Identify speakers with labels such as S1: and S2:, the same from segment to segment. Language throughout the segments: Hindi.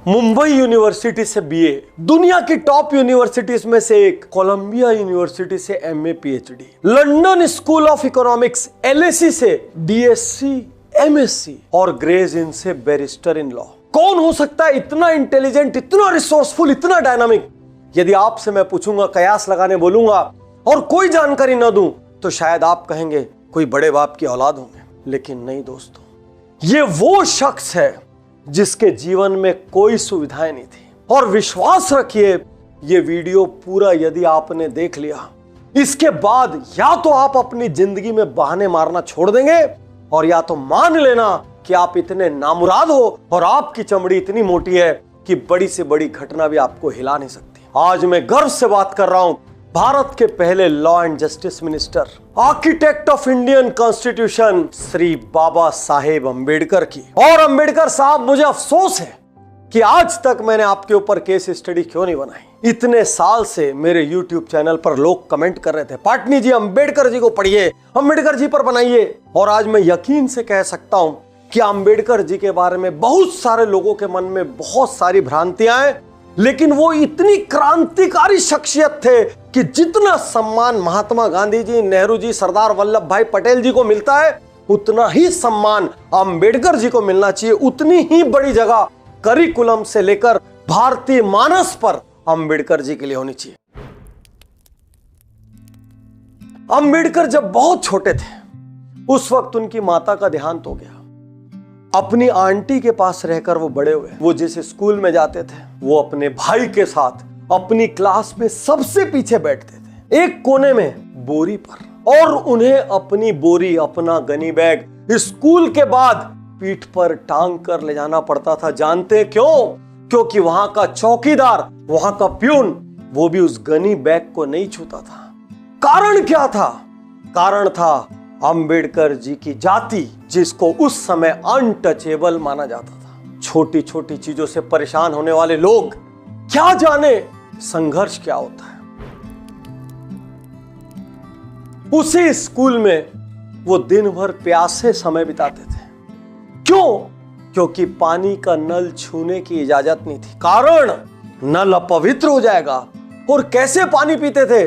S1: मुंबई यूनिवर्सिटी से बीए, दुनिया की टॉप यूनिवर्सिटीज में से एक कोलंबिया यूनिवर्सिटी से MA PhD, London school of economics LAC से बीएससी एमएससी और ग्रेज इन से बैरिस्टर इन लॉ। कौन हो सकता है इतना इंटेलिजेंट, इतना रिसोर्सफुल, इतना डायनामिक? यदि आपसे मैं पूछूंगा, कयास लगाने बोलूंगा और कोई जानकारी ना दूं तो शायद आप कहेंगे कोई बड़े बाप की औलाद होंगे, लेकिन नहीं दोस्तों, ये वो शख्स है जिसके जीवन में कोई सुविधाएं नहीं थी। और विश्वास रखिए, ये वीडियो पूरा यदि आपने देख लिया, इसके बाद या तो आप अपनी जिंदगी में बहाने मारना छोड़ देंगे और या तो मान लेना कि आप इतने नामुराद हो और आपकी चमड़ी इतनी मोटी है कि बड़ी से बड़ी घटना भी आपको हिला नहीं सकती। आज मैं गर्व से बात कर रहा हूं भारत के पहले law and justice minister, architect of Indian constitution Shri Baba Saheb Ambedkar की। और अंबेडकर साहब, मुझे अफसोस है कि आज तक मैंने आपके ऊपर केस स्टडी क्यों नहीं बनाई। इतने साल से मेरे YouTube चैनल पर लोग कमेंट कर रहे थे, पाटनी जी अंबेडकर जी को पढ़िए, अंबेडकर जी पर बनाइए। और आज मैं यकीन से कह सकता हूं कि अंबेडकर जी के बारे में बहुत सारे लोगों के मन में बहुत सारी भ्रांतियां हैं, लेकिन वो इतनी क्रांतिकारी शख्सियत थे कि जितना सम्मान महात्मा गांधी जी, नेहरू जी, सरदार वल्लभ भाई पटेल जी को मिलता है, उतना ही सम्मान अंबेडकर जी को मिलना चाहिए। उतनी ही बड़ी जगह करिकुलम से लेकर भारतीय मानस पर अंबेडकर जी के लिए होनी चाहिए। अंबेडकर जब बहुत छोटे थे, उस वक्त उनकी माता का देहांत हो गया। अपनी आंटी के पास रहकर वो बड़े हुए। वो जिस स्कूल में जाते थे, वो अपने भाई के साथ अपनी क्लास में सबसे पीछे बैठते थे, एक कोने में बोरी पर, और उन्हें अपनी बोरी, अपना गनी बैग स्कूल के बाद पीठ पर टांग कर ले जाना पड़ता था। जानते क्यों? क्योंकि वहां का चौकीदार, वहां का प्यून, वो भी उस गनी बैग को नहीं छूता था। कारण क्या था? कारण था अंबेडकर जी की जाति, जिसको उस समय अनटचेबल माना जाता था। छोटी छोटी चीजों से परेशान होने वाले लोग क्या जाने संघर्ष क्या होता है। उसी स्कूल में वो दिन भर प्यासे समय बिताते थे। क्यों? क्योंकि पानी का नल छूने की इजाजत नहीं थी। कारण, नल अपवित्र हो जाएगा। और कैसे पानी पीते थे?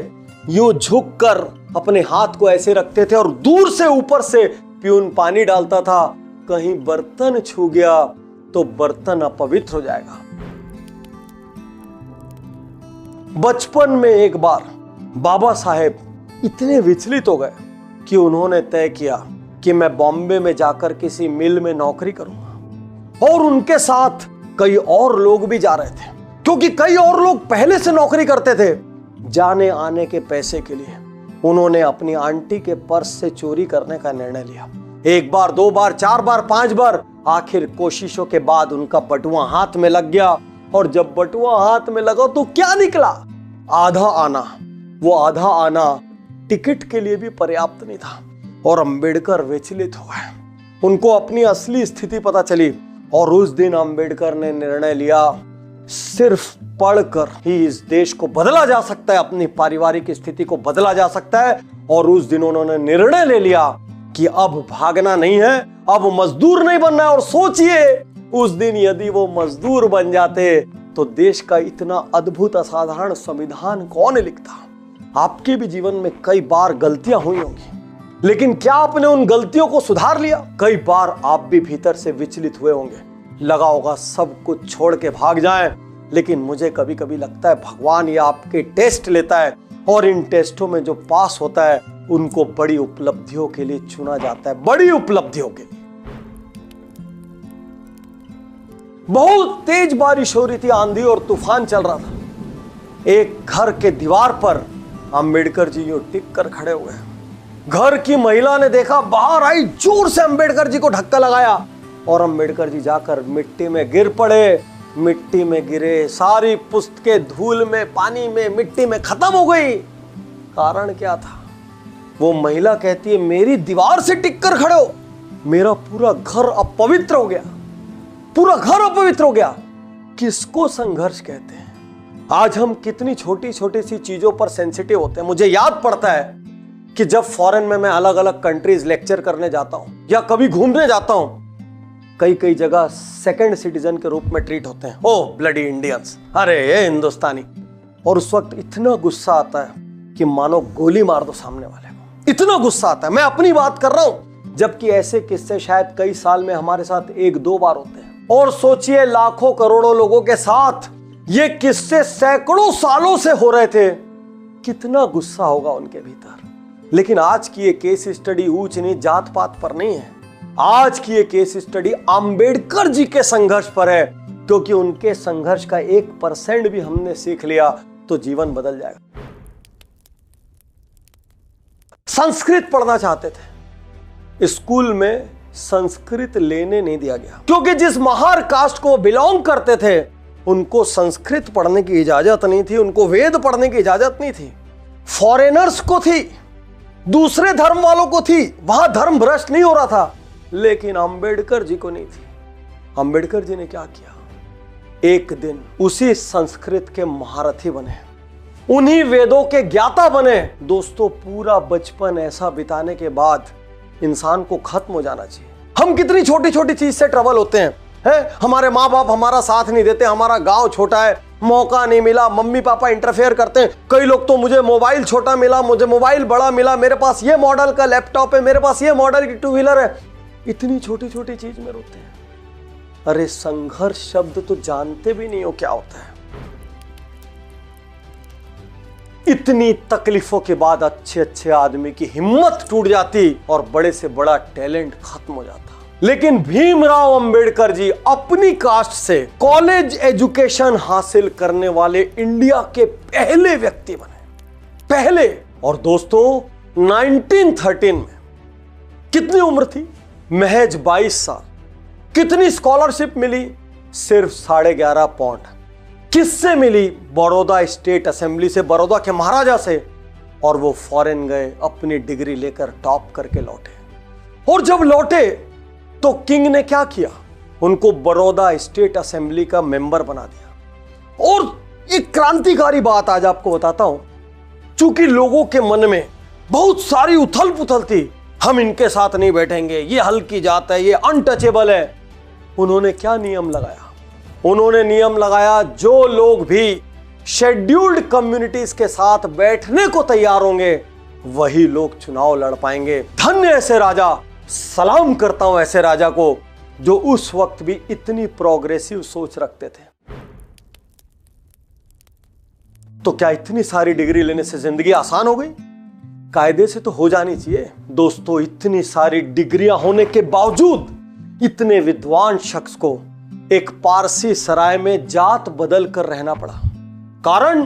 S1: यूं झुककर अपने हाथ को ऐसे रखते थे और दूर से ऊपर से प्यून पानी डालता था। कहीं बर्तन छू गया तो बर्तन अपवित्र हो जाएगा। बचपन में एक बार बाबा साहेब इतने विचलित हो गए कि उन्होंने तय किया कि मैं बॉम्बे में जाकर किसी मिल में नौकरी करूंगा। और उनके साथ कई और लोग भी जा रहे थे, क्योंकि कई और लोग पहले से नौकरी करते थे। जाने आने के पैसे के लिए उन्होंने अपनी आंटी के पर्स से चोरी करने का निर्णय लिया। एक बार, दो बार, चार बार, पांच बार, आखिर कोशिशों के बाद उनका बटुआ हाथ में लग गया। और जब बटुआ हाथ में लगा तो क्या निकला? आधा आना। वो आधा आना टिकट के लिए भी पर्याप्त नहीं था। और अंबेडकर विचलित हो गए। उनको अपनी असली स्थिति पता चली और उस दिन अंबेडकर ने निर्णय लिया, सिर्फ पढ़कर ही इस देश को बदला जा सकता है, अपनी पारिवारिक स्थिति को बदला जा सकता है। और उस दिन उन्होंने निर्णय ले लिया कि अब भागना नहीं है, अब मजदूर नहीं बनना है। और सोचिए, उस दिन यदि वो मजदूर बन जाते तो देश का इतना अद्भुत असाधारण संविधान कौन लिखता? आपके भी जीवन में कई बार गलतियां हुई होंगी, लेकिन क्या आपने उन गलतियों को सुधार लिया? कई बार आप भी भीतर से विचलित हुए होंगे, लगा होगा सब कुछ छोड़ के भाग जाएं। लेकिन मुझे कभी कभी लगता है भगवान ये आपके टेस्ट लेता है और इन टेस्टों में जो पास होता है उनको बड़ी उपलब्धियों के लिए चुना जाता है, बड़ी उपलब्धियों के लिए। बहुत तेज बारिश हो रही थी, आंधी और तूफान चल रहा था। एक घर के दीवार पर अंबेडकर जी यूं टिक कर खड़े हुए हैं। घर की महिला ने देखा, बाहर आई, जोर से अंबेडकर जी को धक्का लगाया और अंबेडकर जी जाकर मिट्टी में गिर पड़े। मिट्टी में गिरे, सारी पुस्तकें धूल में, पानी में, मिट्टी में खत्म हो गई। कारण क्या था? वो महिला कहती है, मेरी दीवार से टिक कर खड़े हो, मेरा पूरा घर अपवित्र हो गया, पूरा घर अपवित्र हो गया। किसको संघर्ष कहते हैं? आज हम कितनी छोटी छोटी सी चीजों पर सेंसिटिव होते हैं। मुझे याद पड़ता है कि जब फॉरेन में मैं अलग अलग कंट्रीज लेक्चर करने जाता हूं या कभी घूमने जाता हूं, कई कई जगह सेकंड सिटीजन के रूप में ट्रीट होते हैं। ओ ब्लडी इंडियंस, अरे ये हिंदुस्तानी। और उस वक्त इतना गुस्सा आता है कि मानो गोली मार दो सामने वाले को, इतना गुस्सा आता है। मैं अपनी बात कर रहा हूं, जबकि ऐसे किस्से शायद कई साल में हमारे साथ एक दो बार होते हैं। और सोचिए लाखों करोड़ों लोगों के साथ ये किस्से सैकड़ों सालों से हो रहे थे, कितना गुस्सा होगा उनके भीतर। लेकिन आज की ये केस स्टडी ऊंच नीच जात पात पर नहीं है। आज की ये केस स्टडी अंबेडकर जी के संघर्ष पर है, क्योंकि उनके संघर्ष का 1% भी हमने सीख लिया तो जीवन बदल जाएगा। संस्कृत पढ़ना चाहते थे, स्कूल में संस्कृत लेने नहीं दिया गया, क्योंकि जिस महार कास्ट को बिलोंग करते थे उनको संस्कृत पढ़ने की इजाजत नहीं थी, उनको वेद पढ़ने की इजाजत नहीं थी। फॉरेनर्स को थी, दूसरे धर्म वालों को थी, वहां धर्म भ्रष्ट नहीं हो रहा था, लेकिन अंबेडकर जी को नहीं थी। अंबेडकर जी ने क्या किया, एक दिन उसी संस्कृत के महारथी बने, उन्हीं वेदों के ज्ञाता बने। दोस्तों, पूरा बचपन ऐसा बिताने के बाद इंसान को खत्म हो जाना चाहिए। हम कितनी छोटी छोटी चीज से ट्रबल होते हैं, हमारे माँ बाप हमारा साथ नहीं देते, हमारा गांव छोटा है, मौका नहीं मिला, मम्मी पापा इंटरफेयर करते हैं। कई लोग तो मुझे मोबाइल छोटा मिला, मुझे मोबाइल बड़ा मिला, मेरे पास ये मॉडल का लैपटॉप है, मेरे पास ये मॉडल की टू व्हीलर है। इतनी छोटी छोटी चीज में रोते हैं। अरे संघर्ष शब्द तो जानते भी नहीं हो क्या होता है। इतनी तकलीफों के बाद अच्छे अच्छे आदमी की हिम्मत टूट जाती और बड़े से बड़ा टैलेंट खत्म हो जाता। लेकिन भीमराव अंबेडकर जी अपनी कास्ट से कॉलेज एजुकेशन हासिल करने वाले इंडिया के पहले व्यक्ति बने, पहले। और दोस्तों 1913 में कितनी उम्र थी, महज 22 साल। कितनी स्कॉलरशिप मिली, सिर्फ 11.5 पाउंड। किससे मिली, बड़ौदा स्टेट असेंबली से, बड़ौदा के महाराजा से। और वो फॉरेन गए, अपनी डिग्री लेकर टॉप करके लौटे। और जब लौटे तो किंग ने क्या किया, उनको बड़ौदा स्टेट असेंबली का मेंबर बना दिया। और एक क्रांतिकारी बात आज आपको बताता हूं, चूंकि लोगों के मन में बहुत सारी उथल पुथल थी, हम इनके साथ नहीं बैठेंगे, ये हल्की जात है, ये अनटचेबल है। उन्होंने क्या नियम लगाया, उन्होंने नियम लगाया, जो लोग भी शेड्यूल्ड कम्युनिटीज के साथ बैठने को तैयार होंगे वही लोग चुनाव लड़ पाएंगे। धन्य ऐसे राजा, सलाम करता हूं ऐसे राजा को, जो उस वक्त भी इतनी प्रोग्रेसिव सोच रखते थे। तो क्या इतनी सारी डिग्री लेने से जिंदगी आसान हो गई? कायदे से तो हो जानी चाहिए। दोस्तों, इतनी सारी डिग्रियां होने के बावजूद इतने विद्वान शख्स को एक पारसी सराय में जात बदल कर रहना पड़ा। कारण,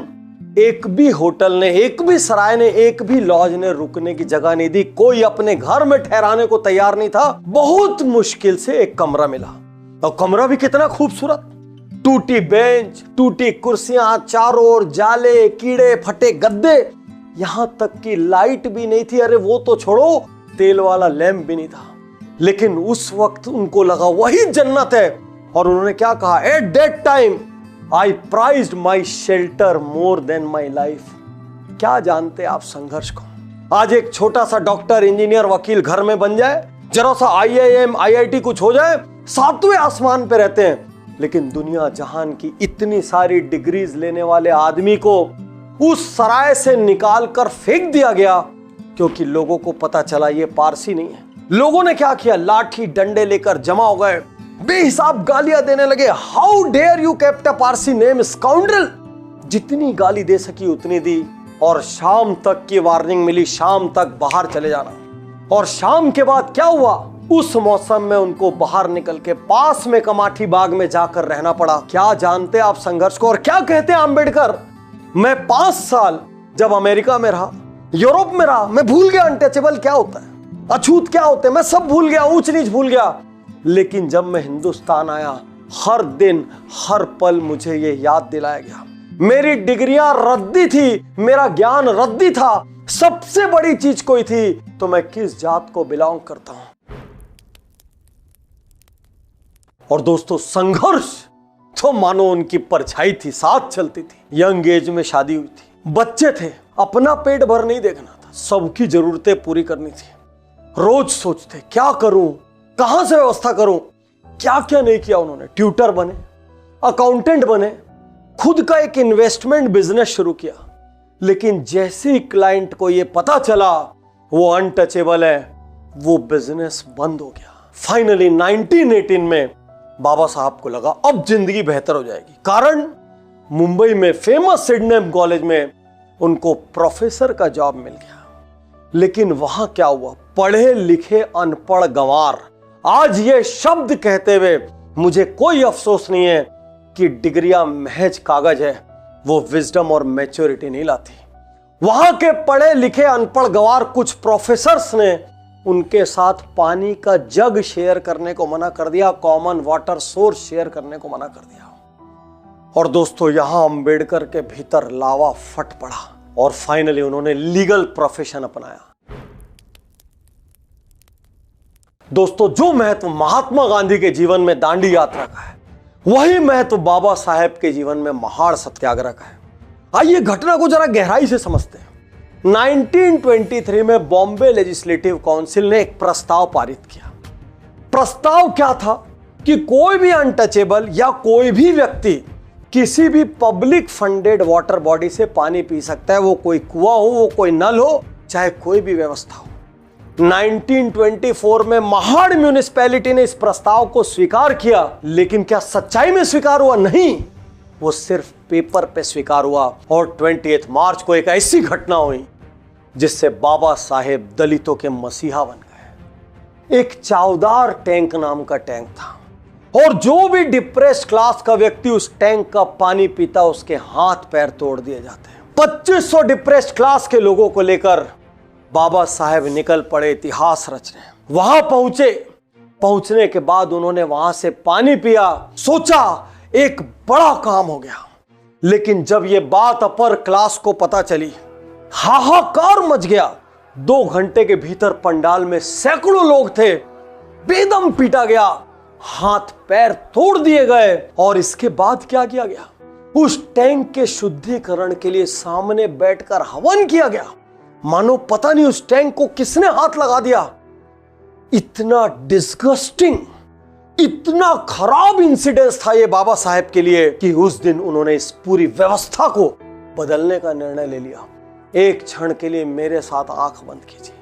S1: एक भी होटल ने, एक भी सराय ने, एक भी लॉज ने रुकने की जगह नहीं दी, कोई अपने घर में ठहराने को तैयार नहीं था। बहुत मुश्किल से एक कमरा मिला, और कमरा भी कितना खूबसूरत, टूटी बेंच, टूटी कुर्सियां, चारों ओर जाले, कीड़े फटे गद्दे, यहां तक कि लाइट भी नहीं थी। अरे वो तो छोड़ो, तेल वाला लैंप भी नहीं था। लेकिन उस वक्त उनको लगा वही जन्नत है, और उन्होंने क्या कहा, at that time I prized my shelter more than my life. क्या जानते आप संघर्ष को? आज एक छोटा सा डॉक्टर, इंजीनियर, वकील घर में बन जाए, जरा सा IIM, IIT कुछ हो जाए, 7वें आसमान पे रहते हैं। लेकिन दुनिया जहान की इतनी सारी डिग्रीज लेने वाले आदमी को उस सराय से निकाल कर फेंक दिया गया, क्योंकि लोगों को पता चला ये पारसी नहीं है। लोगों ने क्या किया, लाठी डंडे लेकर जमा हो गए, बेहिसाब गालियां देने लगे। How dare you kept a Parsi name scoundrel. जितनी गाली दे सकी उतनी दी, और शाम तक की वार्निंग मिली, शाम तक बाहर चले जाना। और शाम के बाद क्या हुआ, उस मौसम में उनको बाहर निकल के पास में कमाठी बाग में जाकर रहना पड़ा। क्या जानते आप संघर्ष को? और क्या कहते हैं अंबेडकर, मैं 5 साल जब अमेरिका में रहा, यूरोप में रहा, मैं भूल गया अनटचेबल क्या होता है, अछूत क्या होते हैं, मैं सब भूल गया, ऊंच नीच भूल गया। लेकिन जब मैं हिंदुस्तान आया, हर दिन हर पल मुझे ये याद दिलाया गया, मेरी डिग्रियां रद्दी थी, मेरा ज्ञान रद्दी था, सबसे बड़ी चीज कोई थी तो मैं किस जात को बिलोंग करता हूं। और दोस्तों, संघर्ष तो मानो उनकी परछाई थी, साथ चलती थी। यंग एज में शादी हुई थी, बच्चे थे, अपना पेट भर नहीं देखना था, सबकी जरूरतें पूरी करनी थी। रोज सोचते क्या करूं, कहां से व्यवस्था करूं, क्या क्या नहीं किया उन्होंने। ट्यूटर बने, अकाउंटेंट बने, खुद का एक इन्वेस्टमेंट बिजनेस शुरू किया। लेकिन जैसे ही क्लाइंट को यह पता चला वो अनटचेबल है, वो बिजनेस बंद हो गया। फाइनली 1918 में बाबा साहब को लगा अब जिंदगी बेहतर हो जाएगी। कारण मुंबई में फेमस सिडनेम कॉलेज में उनको प्रोफेसर का जॉब मिल गया। लेकिन वहां क्या हुआ, पढ़े लिखे अनपढ़ गंवार। आज ये शब्द कहते हुए मुझे कोई अफसोस नहीं है कि डिग्रियां महज कागज है, वो विजडम और मैच्योरिटी नहीं लाती। वहां के पढ़े लिखे अनपढ़ गंवार कुछ प्रोफेसर्स ने उनके साथ पानी का जग शेयर करने को मना कर दिया, कॉमन वाटर सोर्स शेयर करने को मना कर दिया। और दोस्तों यहां अंबेडकर के भीतर लावा फट पड़ा और फाइनली उन्होंने लीगल प्रोफेशन अपनाया। दोस्तों जो महत्व महात्मा गांधी के जीवन में दांडी यात्रा का है, वही महत्व बाबा साहेब के जीवन में महाड़ सत्याग्रह का है। आइए घटना को जरा गहराई से समझते हैं। 1923 में बॉम्बे लेजिस्लेटिव काउंसिल ने एक प्रस्ताव पारित किया। प्रस्ताव क्या था कि कोई भी अनटचेबल या कोई भी व्यक्ति किसी भी पब्लिक फंडेड वाटर बॉडी से पानी पी सकता है, वो कोई कुआं हो, वो कोई नल हो, चाहे कोई भी व्यवस्था हो। 1924 में महाड़ म्यूनिसिपैलिटी ने इस प्रस्ताव को स्वीकार किया, लेकिन क्या सच्चाई में स्वीकार हुआ? नहीं, वो सिर्फ पेपर पे स्वीकार हुआ। और 28 मार्च को एक ऐसी घटना हुई जिससे बाबा साहेब दलितों के मसीहा बन गए। एक चावदार टैंक नाम का टैंक था और जो भी डिप्रेस्ड क्लास का व्यक्ति उस टैंक का पानी पीता उसके हाथ पैर तोड़ दिए जाते हैं। 2500 डिप्रेस्ड क्लास के लोगों को लेकर बाबा साहेब निकल पड़े इतिहास रचने। वहां पहुंचने के बाद उन्होंने वहां से पानी पिया, सोचा एक बड़ा काम हो गया। लेकिन जब यह बात अपर क्लास को पता चली, हाहाकार मच गया। 2 घंटे के भीतर पंडाल में सैकड़ों लोग थे, बेदम पीटा गया, हाथ पैर तोड़ दिए गए। और इसके बाद क्या किया गया? उस टैंक के शुद्धिकरण के लिए सामने बैठकर हवन किया गया। मानो पता नहीं उस टैंक को किसने हाथ लगा दिया। इतना डिस्गस्टिंग, इतना खराब इंसिडेंस था ये बाबा साहेब के लिए कि उस दिन उन्होंने इस पूरी व्यवस्था को बदलने का निर्णय ले लिया। एक क्षण के लिए मेरे साथ आंख बंद कीजिए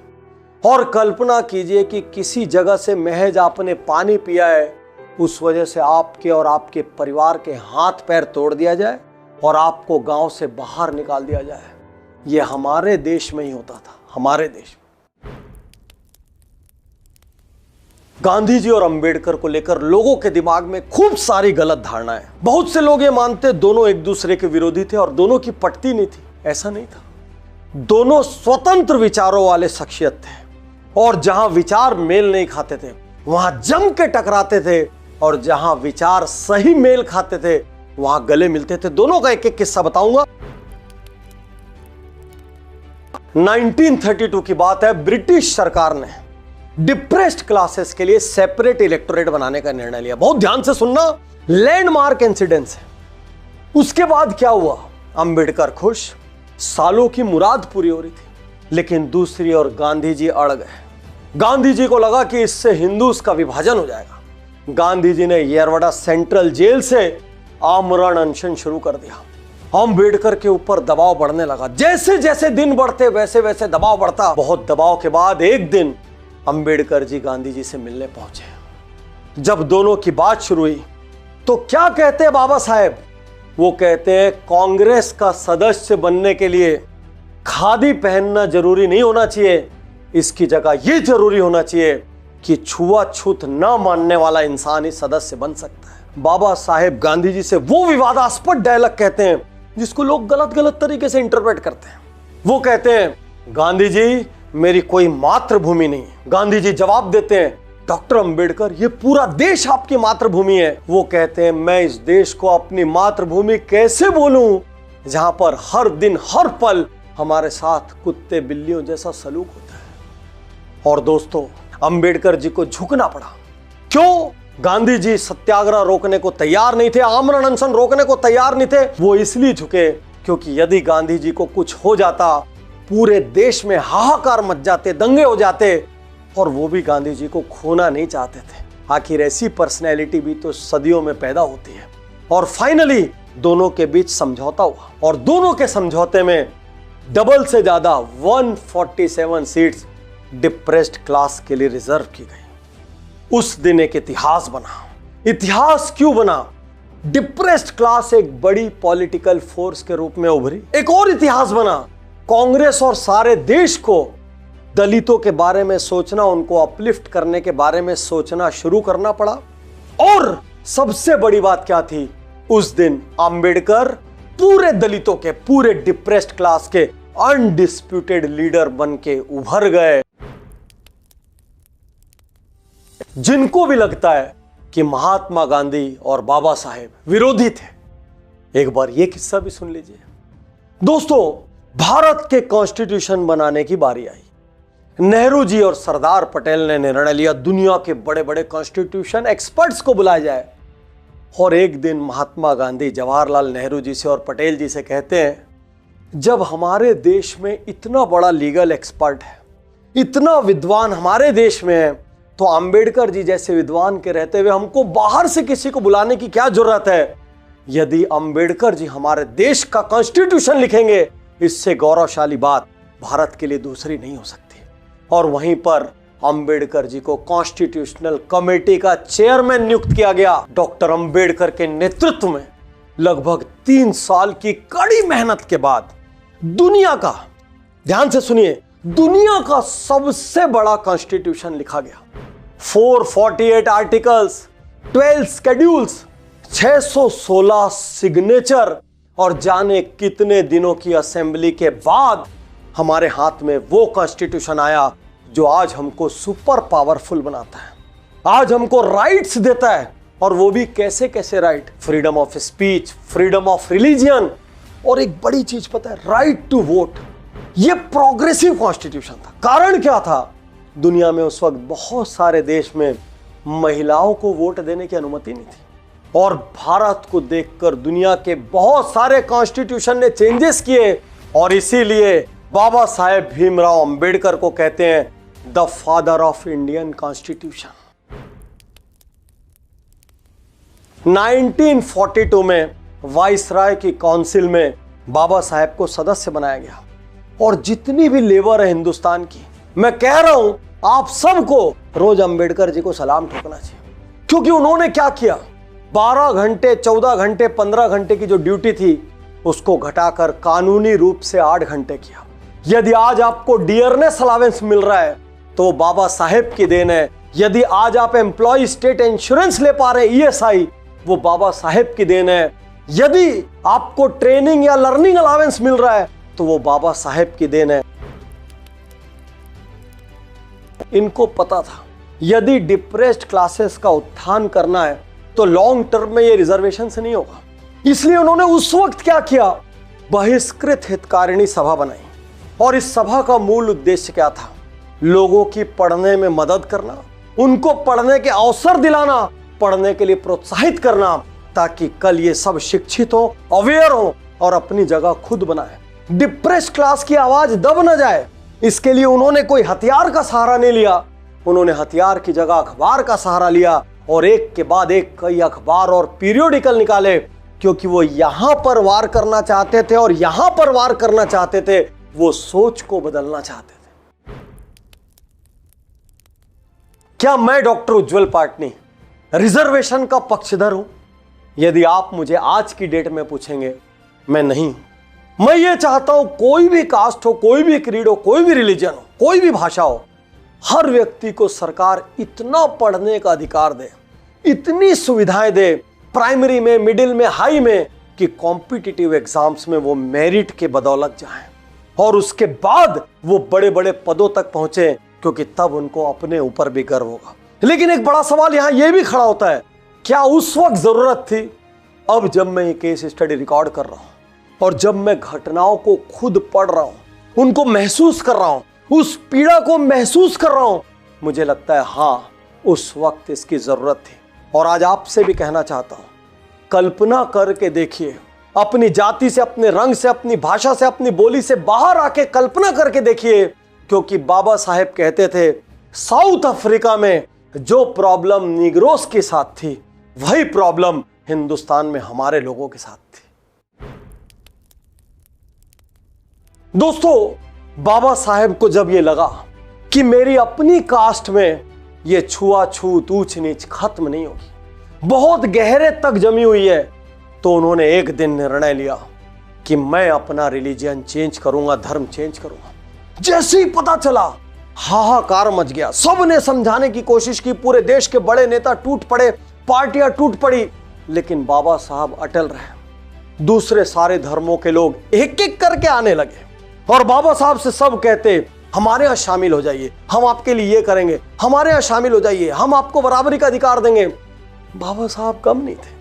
S1: और कल्पना कीजिए कि किसी जगह से महज आपने पानी पिया है, उस वजह से आपके और आपके परिवार के हाथ पैर तोड़ दिया जाए और आपको गांव से बाहर निकाल दिया जाए। यह हमारे देश में ही होता था, हमारे देश में। गांधी जी और अंबेडकर को लेकर लोगों के दिमाग में खूब सारी गलत धारणाएं। बहुत से लोग ये मानते दोनों एक दूसरे के विरोधी थे और दोनों की पटती नहीं थी। ऐसा नहीं था। दोनों स्वतंत्र विचारों वाले शख्सियत थे और जहां विचार मेल नहीं खाते थे वहां जम के टकराते थे, और जहां विचार सही मेल खाते थे वहां गले मिलते थे। दोनों का एक एक किस्सा बताऊंगा। 1932 की बात है। ब्रिटिश सरकार ने डिप्रेस्ड क्लासेस के लिए सेपरेट इलेक्टोरेट बनाने का निर्णय लिया। बहुत ध्यान से सुनना, लैंडमार्क इंसिडेंस है। उसके बाद क्या हुआ? अंबेडकर खुश, सालों की मुराद पूरी हो रही थी। लेकिन दूसरी ओर गांधी जी अड़ गए। गांधी जी को लगा कि इससे हिंदूज का विभाजन हो जाएगा। गांधी जी ने येरवड़ा सेंट्रल जेल से आमरण अनशन शुरू कर दिया। अंबेडकर के ऊपर दबाव बढ़ने लगा। जैसे जैसे दिन बढ़ते वैसे वैसे दबाव बढ़ता। बहुत दबाव के बाद एक दिन अंबेडकर जी गांधी जी से मिलने पहुंचे। जब दोनों की बात शुरू हुई तो क्या कहते हैं बाबा साहेब? वो कहते हैं कांग्रेस का सदस्य बनने के लिए खादी पहनना जरूरी नहीं होना चाहिए, इसकी जगह यह जरूरी होना चाहिए कि छुआछूत न मानने वाला इंसान ही सदस्य बन सकता है। बाबा साहेब गांधी जी से वो विवादास्पद डायलॉग कहते हैं जिसको लोग गलत गलत तरीके से इंटरप्रेट करते हैं। वो कहते हैं, गांधी जी मेरी कोई मातृभूमि नहीं। गांधी जी जवाब देते हैं, डॉक्टर अंबेडकर ये पूरा देश आपकी मातृभूमि है। वो कहते हैं, मैं इस देश को अपनी मातृभूमि कैसे बोलूं जहां पर हर दिन हर पल हमारे साथ कुत्ते बिल्लियों जैसा सलूक होता है। और दोस्तों अंबेडकर जी को झुकना पड़ा। क्यों? गांधी जी सत्याग्रह रोकने को तैयार नहीं थे, आमरण अनशन रोकने को तैयार नहीं थे। वो इसलिए झुके क्योंकि यदि गांधी जी को कुछ हो जाता पूरे देश में हाहाकार मच जाते, दंगे हो जाते, और वो भी गांधी जी को खोना नहीं चाहते थे। आखिर ऐसी पर्सनैलिटी भी तो सदियों में पैदा होती है। और फाइनली दोनों के बीच समझौता हुआ और दोनों के समझौते में डबल से ज्यादा 147 सीट्स डिप्रेस्ड क्लास के लिए रिजर्व की गई। उस दिन एक इतिहास बना। इतिहास क्यों बना? डिप्रेस्ड क्लास एक बड़ी पॉलिटिकल फोर्स के रूप में उभरी। एक और इतिहास बना। कांग्रेस और सारे देश को दलितों के बारे में सोचना, उनको अपलिफ्ट करने के बारे में सोचना शुरू करना पड़ा। और सबसे बड़ी बात क्या थी? उस दिन अंबेडकर पूरे दलितों के, पूरे डिप्रेस्ड क्लास के अनडिस्प्यूटेड लीडर बन के उभर गए। जिनको भी लगता है कि महात्मा गांधी और बाबा साहेब विरोधी थे, एक बार यह किस्सा भी सुन लीजिए। दोस्तों, भारत के कॉन्स्टिट्यूशन बनाने की बारी आई। नेहरू जी और सरदार पटेल ने निर्णय लिया दुनिया के बड़े बड़े कॉन्स्टिट्यूशन एक्सपर्ट्स को बुलाया जाए। और एक दिन महात्मा गांधी जवाहरलाल नेहरू जी से और पटेल जी से कहते हैं, जब हमारे देश में इतना बड़ा लीगल एक्सपर्ट है, इतना विद्वान हमारे देश में है, तो अंबेडकर जी जैसे विद्वान के रहते हुए हमको बाहर से किसी को बुलाने की क्या जरूरत है? यदि अंबेडकर जी हमारे देश का कॉन्स्टिट्यूशन लिखेंगे, इससे गौरवशाली बात भारत के लिए दूसरी नहीं हो सकती। और वहीं पर अंबेडकर जी को कॉन्स्टिट्यूशनल कमेटी का चेयरमैन नियुक्त किया गया। डॉक्टर अंबेडकर के नेतृत्व में लगभग 3 साल की कड़ी मेहनत के बाद दुनिया का, ध्यान से सुनिए, दुनिया का सबसे बड़ा कॉन्स्टिट्यूशन लिखा गया। 448 आर्टिकल्स, 12 शेड्यूल्स, 616 सिग्नेचर और जाने कितने दिनों की असेंबली के बाद हमारे हाथ में वो कॉन्स्टिट्यूशन आया जो आज हमको सुपर पावरफुल बनाता है, आज हमको राइट्स देता है। और वो भी कैसे कैसे right? Freedom of speech, freedom of religion, और एक बड़ी चीज पता है, राइट टू वोट। ये प्रोग्रेसिव कॉन्स्टिट्यूशन था। कारण क्या था? दुनिया में उस वक्त बहुत सारे देश में महिलाओं को वोट देने की अनुमति नहीं थी। और भारत को देखकर दुनिया के बहुत सारे कॉन्स्टिट्यूशन ने चेंजेस किए। और इसीलिए बाबा साहेब भीमराव अंबेडकर को कहते हैं the father of Indian constitution. 1942 में वाइसराय की काउंसिल में बाबा साहेब को सदस्य बनाया गया। और जितनी भी लेबर है हिंदुस्तान की, मैं कह रहा हूं आप सबको रोज अंबेडकर जी को सलाम ठोकना चाहिए। क्योंकि उन्होंने क्या किया? 12 घंटे, 14 घंटे, 15 घंटे की जो ड्यूटी थी उसको घटाकर कानूनी रूप से 8 घंटे किया। यदि आज आपको डियरनेस अलावेंस मिल रहा है तो वो बाबा साहेब की देन है। यदि आज आप एम्प्लॉय स्टेट इंश्योरेंस ले पा रहे हैं, ESI, वो बाबा साहेब की देन है। यदि आपको ट्रेनिंग या लर्निंग अलावेंस मिल रहा है तो वो बाबा साहेब की देन है। इनको पता था यदि डिप्रेस्ड क्लासेस का उत्थान करना है तो लॉन्ग टर्म में ये रिजर्वेशन से नहीं होगा। इसलिए उन्होंने उस वक्त क्या किया? बहिष्कृत हितकारिणी सभा बनाई। और इस सभा का मूल उद्देश्य क्या था? लोगों की पढ़ने में मदद करना, उनको पढ़ने के अवसर दिलाना, पढ़ने के लिए प्रोत्साहित करना, ताकि कल ये सब शिक्षित हो, अवेयर हो और अपनी जगह खुद बनाए। डिप्रेस्ड क्लास की आवाज दब न जाए, इसके लिए उन्होंने कोई हथियार का सहारा नहीं लिया। उन्होंने हथियार की जगह अखबार का सहारा लिया और एक के बाद एक कई अखबार और पीरियोडिकल निकाले। क्योंकि वो यहां पर वार करना चाहते थे और यहां पर वार करना चाहते थे, वो सोच को बदलना चाहते थे। क्या मैं डॉक्टर उज्जवल पाटनी रिजर्वेशन का पक्षधर हूं? यदि आप मुझे आज की डेट में पूछेंगे, मैं नहीं हूं। मैं ये चाहता हूं कोई भी कास्ट हो, कोई भी क्रीड हो, कोई भी रिलीजन हो, कोई भी भाषा हो, हर व्यक्ति को सरकार इतना पढ़ने का अधिकार दे, इतनी सुविधाएं दे, प्राइमरी में, मिडिल में, हाई में, कि कॉम्पिटिटिव एग्जाम्स में वो मेरिट के बदौलत जाएं और उसके बाद वो बड़े बड़े पदों तक पहुंचे, क्योंकि तब उनको अपने ऊपर भी गर्व होगा। लेकिन एक बड़ा सवाल यहां यह भी खड़ा होता है, क्या उस वक्त जरूरत थी? अब जब मैं ये केस स्टडी रिकॉर्ड कर रहा हूं और जब मैं घटनाओं को खुद पढ़ रहा हूं, उनको महसूस कर रहा हूं, उस पीड़ा को महसूस कर रहा हूं, मुझे लगता है हां, उस वक्त इसकी जरूरत थी। और आज आपसे भी कहना चाहता हूं, कल्पना करके देखिए, अपनी जाति से, अपने रंग से, अपनी भाषा से, अपनी बोली से बाहर आके कल्पना करके देखिए। क्योंकि बाबा साहेब कहते थे साउथ अफ्रीका में जो प्रॉब्लम निग्रोस के साथ थी वही प्रॉब्लम हिंदुस्तान में हमारे लोगों के साथ थी। दोस्तों, बाबा साहेब को जब यह लगा कि मेरी अपनी कास्ट में यह छुआछूत ऊंच नीच खत्म नहीं होगी, बहुत गहरे तक जमी हुई है, तो उन्होंने एक दिन निर्णय लिया कि मैं अपना रिलीजन चेंज करूंगा, धर्म चेंज करूंगा। जैसे ही पता चला हाहाकार मच गया। सबने समझाने की कोशिश की, पूरे देश के बड़े नेता टूट पड़े, पार्टियां टूट पड़ी, लेकिन बाबा साहब अटल रहे। दूसरे सारे धर्मों के लोग एक एक करके आने लगे और बाबा साहब से सब कहते हमारे यहां शामिल हो जाइए, हम आपके लिए ये करेंगे, हमारे यहां शामिल हो जाइए, हम आपको बराबरी का अधिकार देंगे। बाबा साहब कम नहीं थे,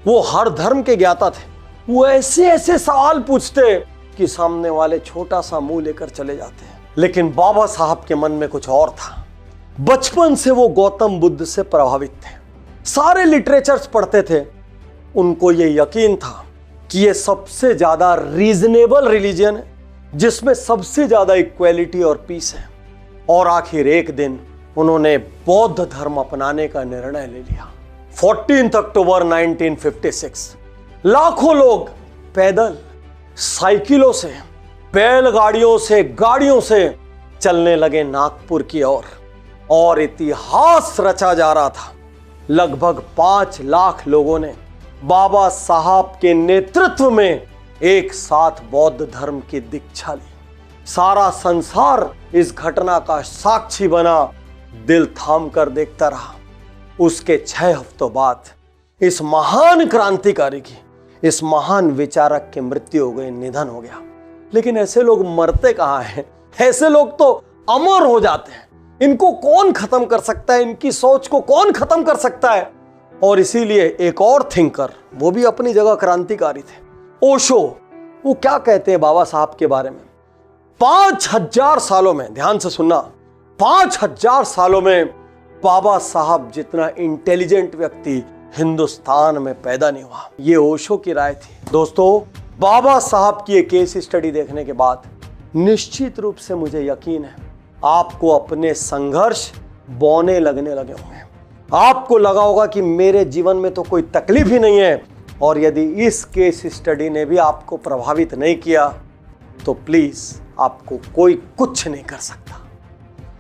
S1: वो हर धर्म के ज्ञाता थे। वो ऐसे ऐसे सवाल पूछते कि सामने वाले छोटा सा मुंह लेकर चले जाते। लेकिन बाबा साहब के मन में कुछ और था। बचपन से वो गौतम बुद्ध से प्रभावित थे, सारे लिटरेचर्स पढ़ते थे। उनको ये यकीन था कि ये सबसे ज्यादा रीजनेबल रिलीजन है, जिसमें सबसे ज्यादा इक्वेलिटी और पीस है। और आखिर एक दिन उन्होंने बौद्ध धर्म अपनाने का निर्णय ले लिया। 14 अक्टूबर 1956 लाखों लोग पैदल, साइकिलों से, बैलगाड़ियों से, गाड़ियों से चलने लगे नागपुर की ओर और इतिहास रचा जा रहा था। लगभग 5 लाख लोगों ने बाबा साहब के नेतृत्व में एक साथ बौद्ध धर्म की दीक्षा ली। सारा संसार इस घटना का साक्षी बना, दिल थाम कर देखता रहा। उसके 6 हफ्तों बाद इस महान क्रांतिकारी की, इस महान विचारक की मृत्यु हो गई, निधन हो गया। लेकिन ऐसे लोग मरते कहां हैं? ऐसे लोग तो अमर हो जाते हैं। इनको कौन खत्म कर सकता है? इनकी सोच को कौन खत्म कर सकता है? और इसीलिए एक और थिंकर, वो भी अपनी जगह क्रांतिकारी थे, ओशो, वो क्या कहते हैं बाबा साहब के बारे में? 5000 सालों में, ध्यान से सुनना, 5000 सालों में बाबा साहब जितना इंटेलिजेंट व्यक्ति हिंदुस्तान में पैदा नहीं हुआ। ये ओशो की राय थी। दोस्तों, बाबा साहब की एक केस स्टडी देखने के बाद निश्चित रूप से मुझे यकीन है आपको अपने संघर्ष बौने लगने लगे होंगे। आपको लगा होगा कि मेरे जीवन में तो कोई तकलीफ ही नहीं है, और यदि इस केस स्टडी ने भी आपको प्रभावित नहीं किया तो प्लीज आपको कोई कुछ नहीं कर सकता।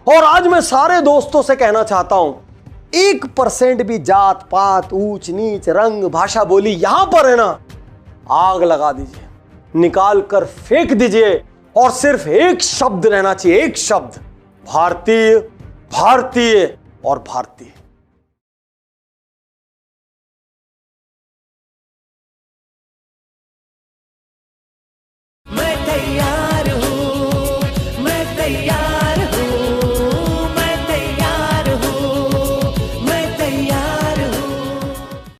S1: और आज मैं सारे दोस्तों से कहना चाहता हूं, 1% भी जात पात, ऊंच नीच, रंग, भाषा, बोली यहां पर है ना, आग लगा दीजिए, निकाल कर फेंक दीजिए, और सिर्फ एक शब्द रहना चाहिए, एक शब्द, भारतीय, भारतीय और भारतीय।